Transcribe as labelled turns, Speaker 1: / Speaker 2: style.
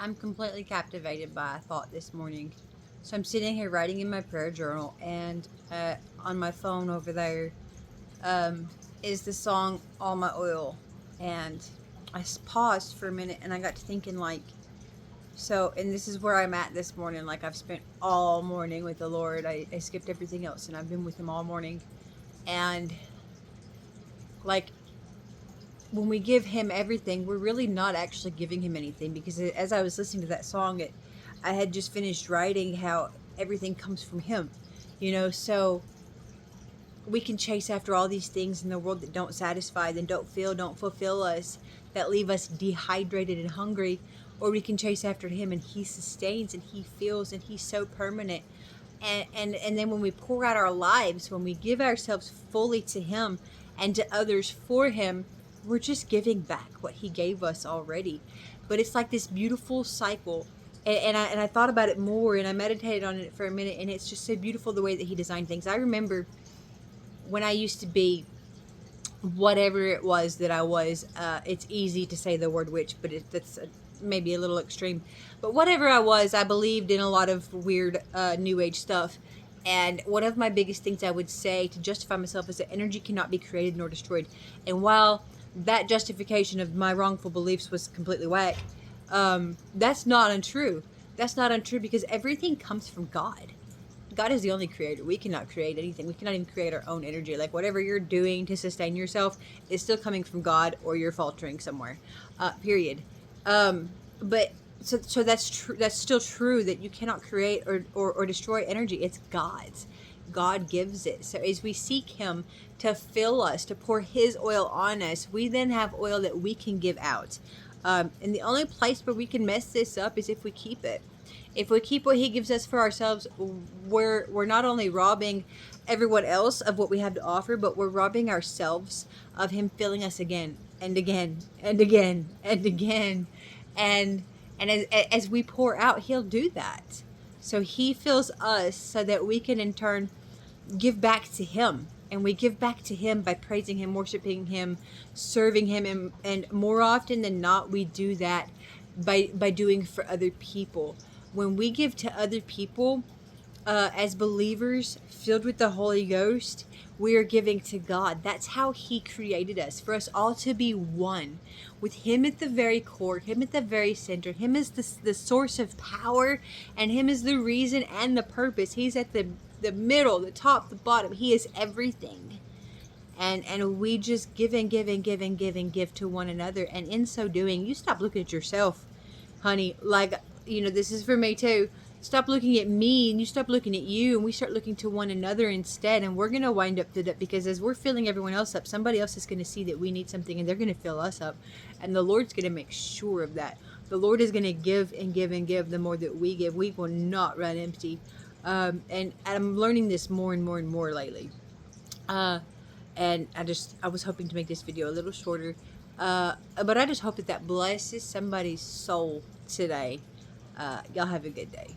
Speaker 1: I'm completely captivated by a thought this morning. So I'm sitting here writing in my prayer journal, and on my phone over there um, is the song All My Oil. And paused for a minute and I got to thinking, like, and this is where I'm at this morning. Like, I've spent all morning with the Lord. I skipped everything else and I've been with Him all morning. And, like, when we give Him everything, we're really not actually giving Him anything, because as I was listening to that song, I had just finished writing how everything comes from Him, so we can chase after all these things in the world that don't satisfy, that don't fulfill us, that leave us dehydrated and hungry, or we can chase after Him, and He sustains and He fills and He's so permanent. And then when we pour out our lives, when we give ourselves fully to Him and to others for Him, we're just giving back what He gave us already. But it's like this beautiful cycle. And I thought about it more, and I meditated on it for a minute, and it's just so beautiful the way that He designed things. I remember when I used to be whatever it was that I was. It's easy to say the word witch, but that's maybe a little extreme. But whatever I was, I believed in a lot of weird new age stuff. And one of my biggest things I would say to justify myself is that energy cannot be created nor destroyed. And while that justification of my wrongful beliefs was completely whack, that's not untrue. That's not untrue, because everything comes from God. God is the only creator. We cannot create anything. We cannot even create our own energy. Like, whatever you're doing to sustain yourself is still coming from God, or you're faltering somewhere. Period. But so that's true. That's still true, that you cannot create or destroy energy. It's God's. God gives it. So as we seek Him to fill us, to pour His oil on us, we then have oil that we can give out. And the only place where we can mess this up is if we keep it. If we keep what He gives us for ourselves, we're not only robbing everyone else of what we have to offer, but we're robbing ourselves of Him filling us again and again and again and again. And as we pour out, He'll do that. So He fills us so that we can in turn give back to Him. And we give back to Him by praising Him, worshiping Him, serving Him. And more often than not, we do that by doing for other people. When we give to other people, as believers filled with the Holy Ghost, we are giving to God. That's how He created us, for us all to be one, with Him at the very core, Him at the very center. Him is the source of power, and Him is the reason and the purpose. He's at the middle, the top, the bottom. He is everything. And we just give and give and give and give and give to one another. And in so doing, you stop looking at yourself, honey. Like, this is for me too. Stop looking at me and you stop looking at you, and we start looking to one another instead. And we're going to wind up to that, because as we're filling everyone else up, somebody else is going to see that we need something, and they're going to fill us up. And the Lord's going to make sure of that. The Lord is going to give and give and give. The more that we give, we will not run empty. And I'm learning this more and more and more lately. And I was hoping to make this video a little shorter. But I just hope that blesses somebody's soul today. Y'all have a good day.